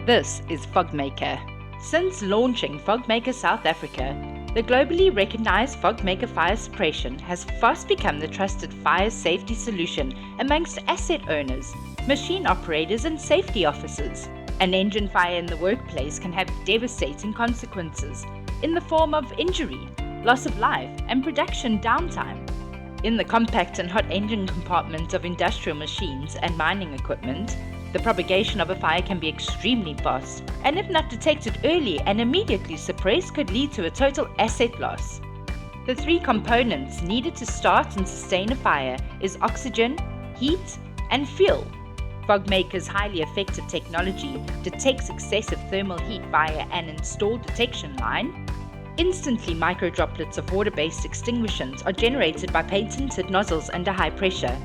This is FOGMAKER. Since launching FOGMAKER South Africa, the globally recognized FOGMAKER fire suppression has fast become the trusted fire safety solution amongst asset owners, machine operators and safety officers. An engine fire in the workplace can have devastating consequences in the form of injury, loss of life and production downtime. In the compact and hot engine compartment of industrial machines and mining equipment, the propagation of a fire can be extremely fast, and if not detected early and immediately suppressed could lead to a total asset loss. The three components needed to start and sustain a fire is oxygen, heat, and fuel. FOGMAKER's highly effective technology detects excessive thermal heat via an installed detection line. Instantly, microdroplets of water-based extinguishants are generated by patented nozzles under high pressure.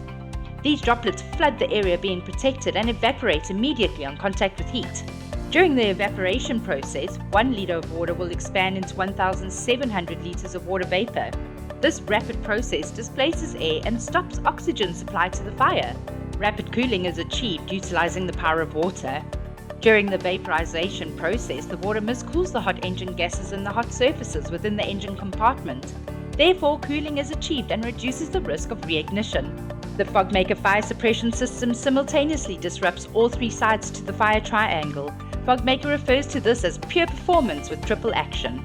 These droplets flood the area being protected and evaporate immediately on contact with heat. During the evaporation process, 1 liter of water will expand into 1,700 liters of water vapor. This rapid process displaces air and stops oxygen supply to the fire. Rapid cooling is achieved utilizing the power of water. During the vaporization process, the water miscools the hot engine gases in the hot surfaces within the engine compartment. Therefore, cooling is achieved and reduces the risk of reignition. The FOGMAKER fire suppression system simultaneously disrupts all three sides to the fire triangle. FOGMAKER refers to this as pure performance with triple action.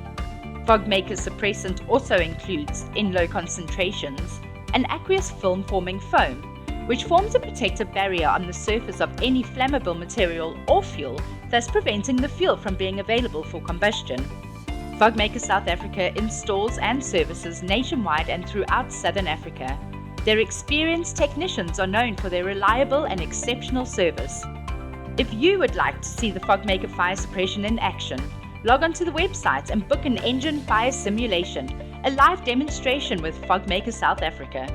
FOGMAKER's suppressant also includes, in low concentrations, an aqueous film-forming foam, which forms a protective barrier on the surface of any flammable material or fuel, thus preventing the fuel from being available for combustion. FOGMAKER South Africa installs and services nationwide and throughout Southern Africa. Their experienced technicians are known for their reliable and exceptional service. If you would like to see the FOGMAKER fire suppression in action, log on to the website and book an engine fire simulation, a live demonstration with FOGMAKER South Africa.